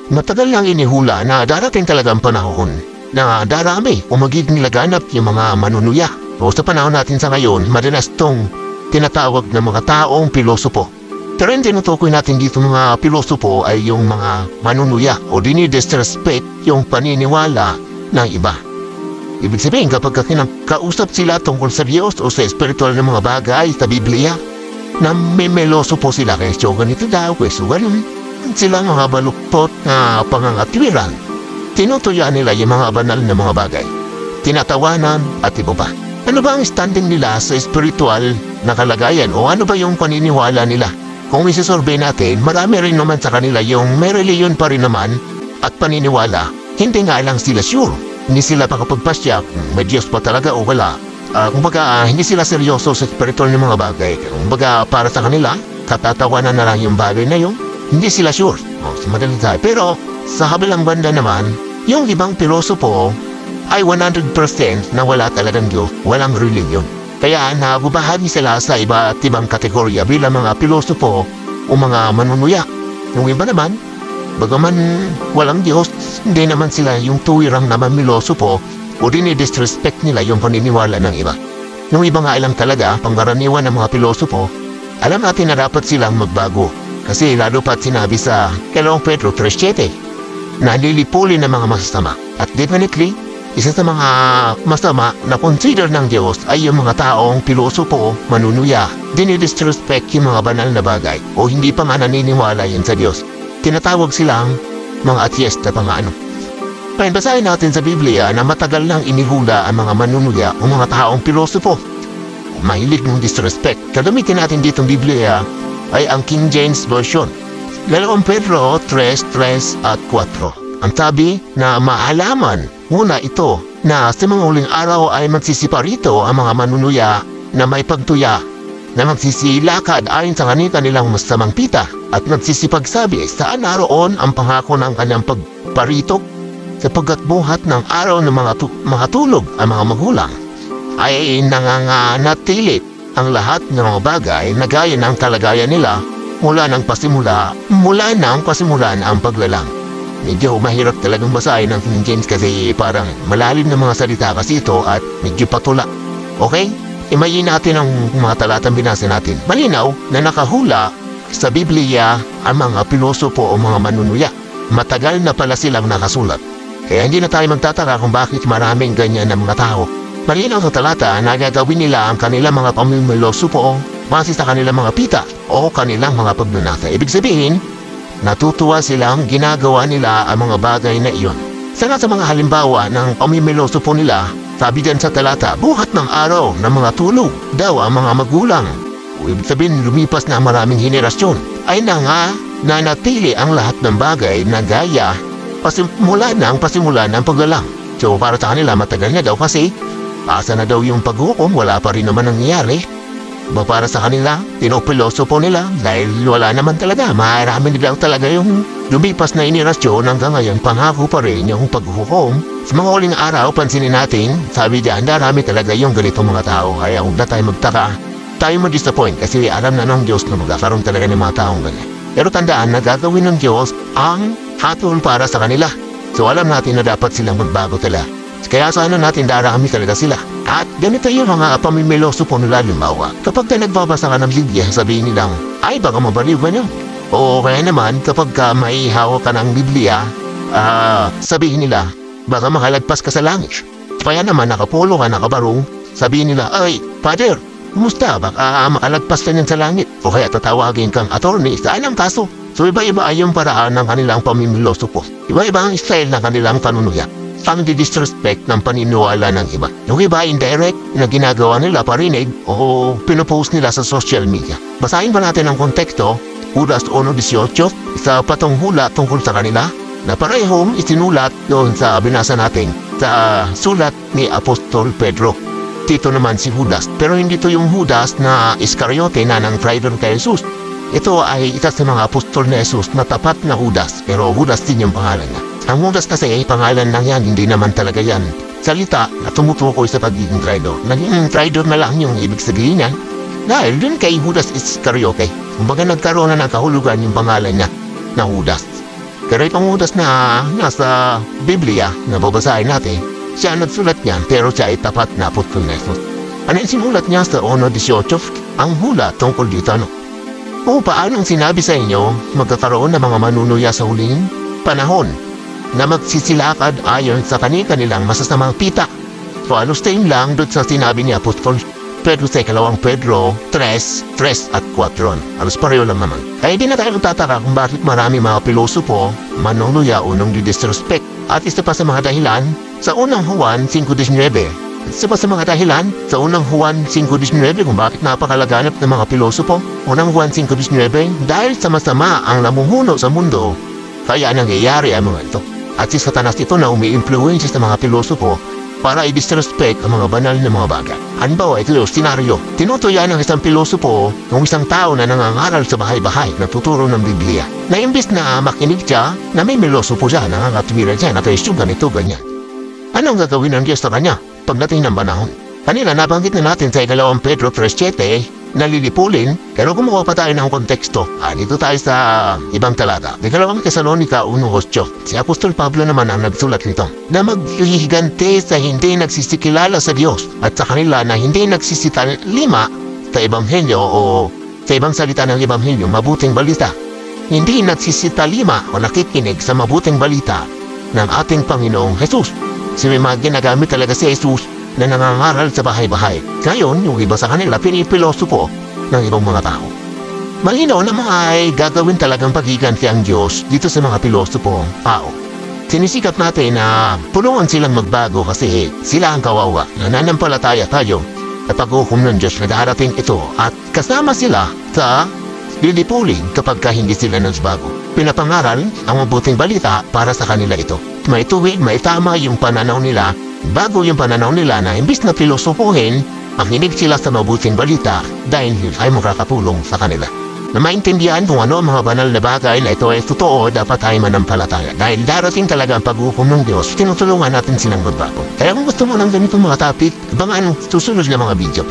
Matagal lang inihula na darating talagang panahon na darami o magiging laganap yung mga manunuya. O sa panahon natin sa ngayon, madalas tong tinatawag na mga taong pilosopo. Pero yung tinutukoy natin dito mga pilosopo ay yung mga manunuya o dinidisrespect yung paniniwala ng iba. Ibig sabihin kapag kausap sila tungkol sa Diyos o sa espiritual na mga bagay sa Biblia, na may meloso po sila kaya ganito daw, kaya ganun. Sila mga baluktot na pangangatwiran. Tinutuyaan nila yung mga banal na mga bagay. Tinatawanan at iba pa. Ano ba ang standing nila sa espiritual na kalagayan o ano ba yung paniniwala nila? Kung isisurvey natin, marami rin naman sa kanila yung may reliyon pa rin naman at paniniwala. Hindi nga lang sila sure. Hindi sila makapagpasya kung may Diyos pa talaga o wala. Kumbaga, hindi sila seryoso sa spiritual ng mga bagay. Kumbaga, para sa kanila, katatawanan na lang yung bagay na yun. Hindi sila sure. Sa madaling sabi. Pero, sa kabilang banda naman, yung ibang pilosopo ay 100% na wala talagang Diyos, walang reliyon. Kaya nabubahagi sila sa iba't ibang kategorya bilang mga pilosopo o mga manunuya. Yung iba naman, bagaman walang Diyos, hindi naman sila yung tuwirang naman pilosopo o dinidisrespect nila yung paniniwala ng iba. Yung iba nga lang talaga, pangkaraniwan ng mga pilosopo, alam natin na dapat silang magbago. Kasi lalo pa't sinabi sa 2 Pedro 3:7 na nilipulin ng mga masasama. At definitely, isa sa mga masama na consider ng Diyos ay yung mga taong pilosopo, manunuya, dinidisrespect yung mga banal na bagay o hindi pa nga naniniwala yan sa Diyos. Tinatawag silang mga atheist na pangano. Kaya basahin natin sa Biblia na matagal nang inihula ang mga manunuya o mga taong pilosopo. Mahilig ng disrespect. Gagamitin natin dito ang Biblia ay ang King James Version. 2 Pedro 3:3 at 4. Ang sabi na maalaman muna ito na sa mga huling araw ay magsisiparito ang mga manunuya na may pagtuya na magsisilakad ayon sa kanilang masamang pita at nagsisipagsabi saan naroon ang pangako ng kanyang pagparito sapagkat buhat ng araw ng mga tulog ang mga magulang ay nanganganatili ang lahat ng mga bagay na gaya ng kalagayan nila mula ng pasimulan ang paglalang. Medyo mahirap talagang basahin ng King James kasi parang malalim na mga salita kasi ito at medyo patula. Okay? Imayin natin ang mga talatang binasa natin. Malinaw na nakahula sa Biblia ang mga pilosopo o mga manunuya. Matagal na pala silang nakasulat. Kaya hindi na tayo magtataka kung bakit maraming ganyan na mga tao. Malinaw sa talata na gagawin nila ang kanilang mga pamipilosopo base sa kanilang mga pita o kanilang mga pagnanasa. Ibig sabihin, natutuwa silang ginagawa nila ang mga bagay na iyon. Sa mga halimbawa ng pamimilosopo nila, sabi din sa talata, buhat ng araw ng mga tulog daw ang mga magulang. Ibig sabihin, lumipas na maraming henerasyon. Ay nanatili ang lahat ng bagay na gaya pasimulan ng paglalang. So para sa kanila, matagal na daw kasi asa na daw yung paghukom, wala pa rin naman nangyayari. Para sa kanila, tinopilosopo nila dahil wala naman talaga. Marami nila talaga yung lumipas na henerasyon hanggang ngayon pangako pa rin yung paghukom. Sa mga huling araw, pansinin natin, sabi diyan, darami talaga yung ganitong mga tao. Kaya huwag na tayo magtaka, tayo ma-disappoint kasi alam na ng Diyos na magkakaroon talaga ng mga taong ganyan. Pero tandaan na gagawin ng Diyos ang hatol para sa kanila. So alam natin na dapat silang magbago talaga. Kaya sana natin darami talaga sila. At ganito yung mga pamimilosopo nila lumawa. Kapag nagbabasa ka ng Biblia, sabihin nilang, ay baka mabaliw ka nyo. O kaya naman, kapag may hawak ka ng Biblia, sabihin nila, baka makalagpas ka sa langit. Kaya naman nakapulo ka, nakabarong, sabihin nila, ay, Father, kumusta? Baka makalagpas ka niyan sa langit. O kaya tatawagin kang attorney, saan ang kaso? So iba-iba ay yung paraan ng kanilang pamimilosopo. Iba-iba ang style ng kanilang panunuya. Ang disrespect ng paniniwala ng iba. Yung iba indirect na ginagawa nila parinig o pinopost nila sa social media. Basahin pa natin ang konteksto, Judas 1:18, isa patong hula tungkol sa kanila na parehong isinulat doon sa binasa natin sa sulat ni Apostol Pedro. Dito naman si Judas, pero hindi to yung Judas na Iscariote na ng traitor kay Jesus. Ito ay isa sa mga apostol ni Jesus na tapat na Judas, pero Judas din yung pangalan niya. Ang Judas kasi ay pangalan lang yan, hindi naman talaga yan salita na tumutukoy sa pagiging traitor. Naging traitor na lang yung ibig sabihin niya dahil dun kay Judas Iscariote. Kumbaga nagkaroon na ng kahulugan yung pangalan niya na Judas. Pero itong utos na nasa Biblia na babasahin natin, siya nagsulat niyan pero siya ay tapat na apostol na Jesus. Ano yung sinulat niya sa 1:18? Ang hula tungkol dito ano? O paanong sinabi sa inyo magkakaroon ng mga manunuya sa huling panahon na magsisilakad ayon sa kanilang masasamang pita. So alos tayo lang doon sa sinabi ni Apostol Pedro sa 2 Pedro 3 at 4. Alos pareho lang naman. Kaya di na tayo magtataka kung bakit marami mga pilosopo manunuya o nang disrespect. At isa pa sa mga dahilan sa unang Juan 5:19. Isa pa sa mga dahilan sa unang Juan 5:19 kung bakit napakalaganap ng mga pilosopo. Unang Juan 5:19 dahil sama-sama ang namumuno sa mundo, kaya nangyayari ang mga ito. At si Satanas ito na umi-influensya sa mga pilosopo para i-disrespect ang mga banal na mga bagay. Halimbawa, ito yung senaryo. Tinutuyan ng isang pilosopo ng isang tao na nangangaral sa bahay-bahay na tuturo ng Biblia. Na imbis na makinig siya, na may pilosopo siya, nangangatwiran siya, na presyo ganito, ganyan. Anong gagawin ng Diyos sa kanya pagdating ng panahon? Kanina nabanggit na natin sa 2 Pedro 3:7 na lilipulin, pero gumawa pa tayo ng konteksto. Dito tayo sa ibang talata. 2 Tesalonica 1:8. Si Apostol Pablo naman ang nagsulat nito na maghihigante sa hindi nagsisikilala sa Diyos at sa kanila na hindi nagsisitalima sa Ebanghelyo o sa ibang salita ng Ebanghelyo, mabuting balita. Hindi nagsisitalima o nakikinig sa mabuting balita ng ating Panginoong Jesus. Si may mga ginagamit talaga si Jesus na nangangaral sa bahay-bahay. Ngayon, yung iba sa kanila pinipilosopo ng ibang mga tao. Malinaw na mga ay gagawin talagang paghiganti ang Diyos dito sa mga pilosopo tao. Sinisikap natin na tulungan silang magbago kasi sila ang kawawa. Nananampalataya tayo sa paghukom ng Diyos na darating ito at kasama sila sa lilipulin kapag hindi sila nagbago. Pinapangaral ang mabuting balita para sa kanila ito. May tuwid, may tama yung pananaw nila, bago yung pananaw nila na imbis na filosofohin, makinig sila sa mabuting balita dahil ay makakatulong sa kanila. Na maintindihan kung ano ang mga banal na bagay na ito ay totoo, dapat tayo manampalataya. Dahil darating talaga ang paghukom ng Diyos, tinutulungan natin silang magbago. Kaya kung gusto mo ng ganitong mga topic, abangan susunod na mga video.